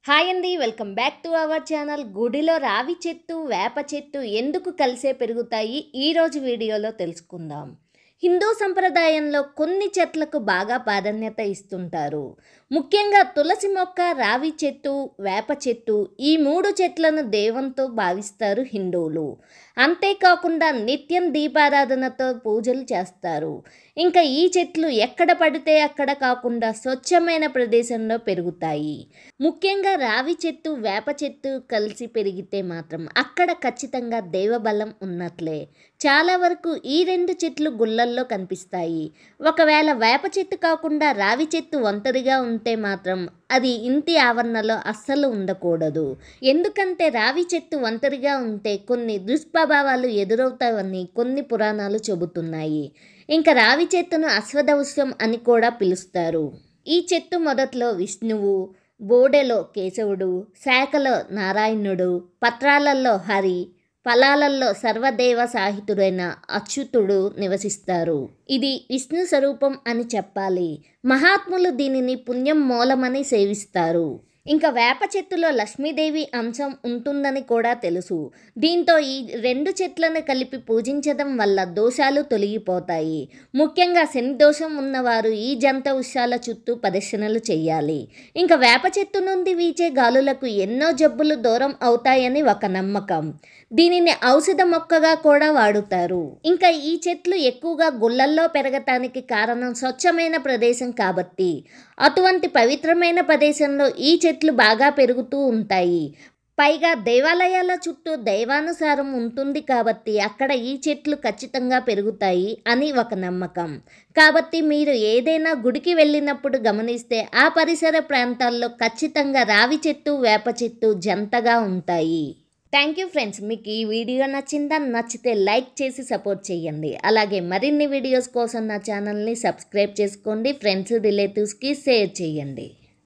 Hi అండి, welcome back to our channel. గుడిలో రావి చెట్టు వేప చెట్టు ఎందుకు కలిసే పెరుగుతాయి ఈరోజు వీడియోలో తెలుసుకుందాం. హిందూ సంప్రదాయంలో కొన్ని చెట్లకు బాగా ప్రాధాన్యత ఇస్తుంటారు. ముఖ్యంగా తులసి మొక్క, రావి చెట్టు, వేప చెట్టు ఈ మూడు చెట్లను దైవంతో భావిస్తారు హిందువులు. అంతేకాకుండా నిత్యం దీపారాధనతో పూజలు చేస్తారు. ఇంకా ఈ చెట్లు ఎక్కడ పడితే అక్కడ కాకుండా స్వచ్ఛమైన ప్రదేశంలో పెరుగుతాయి. ముఖ్యంగా రావి చెట్టు, వేప చెట్టు కలిసి పెరిగితే మాత్రం అక్కడ ఖచ్చితంగా దైవబలం ఉన్నట్లే. చాలా వరకు ఈ రెండు చెట్లు గుళ్ళల్లో కనిపిస్తాయి. ఒకవేళ వేప చెట్టు కాకుండా రావి చెట్టు ఒంటరిగా ఉంటే మాత్రం అది ఇంటి ఆవరణలో అస్సలు ఉండకూడదు. ఎందుకంటే రావి చెట్టు ఒంటరిగా ఉంటే కొన్ని దుష్ప్రభావాలు ఎదురవుతాయని కొన్ని పురాణాలు చెబుతున్నాయి. ఇంకా రావి చెట్టును అశ్వదవృక్షం అని కూడా పిలుస్తారు. ఈ చెట్టు మొదట్లో విష్ణువు, బోడెలో కేశవుడు, శాఖలో నారాయణుడు, పత్రాలలో హరి, ఫలాలలో సర్వదేవ సాహితుడైన అచ్యుతుడు నివసిస్తారు. ఇది విష్ణు స్వరూపం అని చెప్పాలి. మహాత్ములు దీనిని పుణ్యం మూలమని సేవిస్తారు. ఇంకా వేప చెట్టులో లక్ష్మీదేవి అంశం ఉంటుందని కూడా తెలుసు. దీంతో ఈ రెండు చెట్లను కలిపి పూజించడం వల్ల దోషాలు తొలగిపోతాయి. ముఖ్యంగా శని దోషం ఉన్నవారు ఈ జంట వృక్షాల చుట్టూ ప్రదక్షిణలు చేయాలి. ఇంకా వేప చెట్టు నుండి వీచే గాలులకు ఎన్నో జబ్బులు దూరం అవుతాయని ఒక నమ్మకం. దీనిని ఔషధ మొక్కగా కూడా వాడుతారు. ఇంకా ఈ చెట్లు ఎక్కువగా గుళ్ళల్లో పెరగటానికి కారణం స్వచ్ఛమైన ప్రదేశం కాబట్టి. అటువంటి పవిత్రమైన ప్రదేశంలో ఈ చెట్లు బాగా పెరుగుతూ ఉంటాయి. పైగా దేవాలయాల చుట్టూ దైవానుసారం ఉంటుంది కాబట్టి అక్కడ ఈ చెట్లు ఖచ్చితంగా పెరుగుతాయి అని ఒక నమ్మకం. కాబట్టి మీరు ఏదైనా గుడికి వెళ్ళినప్పుడు గమనిస్తే ఆ పరిసర ప్రాంతాల్లో ఖచ్చితంగా రావి చెట్టు, వేప చెట్టు జంటగా ఉంటాయి. Thank you friends. మీకు ఈ వీడియో నచ్చిందా? నచ్చితే లైక్ చేసి సపోర్ట్ చేయండి. అలాగే మరిన్ని వీడియోస్ కోసం నా ఛానల్ని సబ్స్క్రైబ్ చేసుకోండి. ఫ్రెండ్స్, రిలేటివ్స్కి షేర్ చేయండి.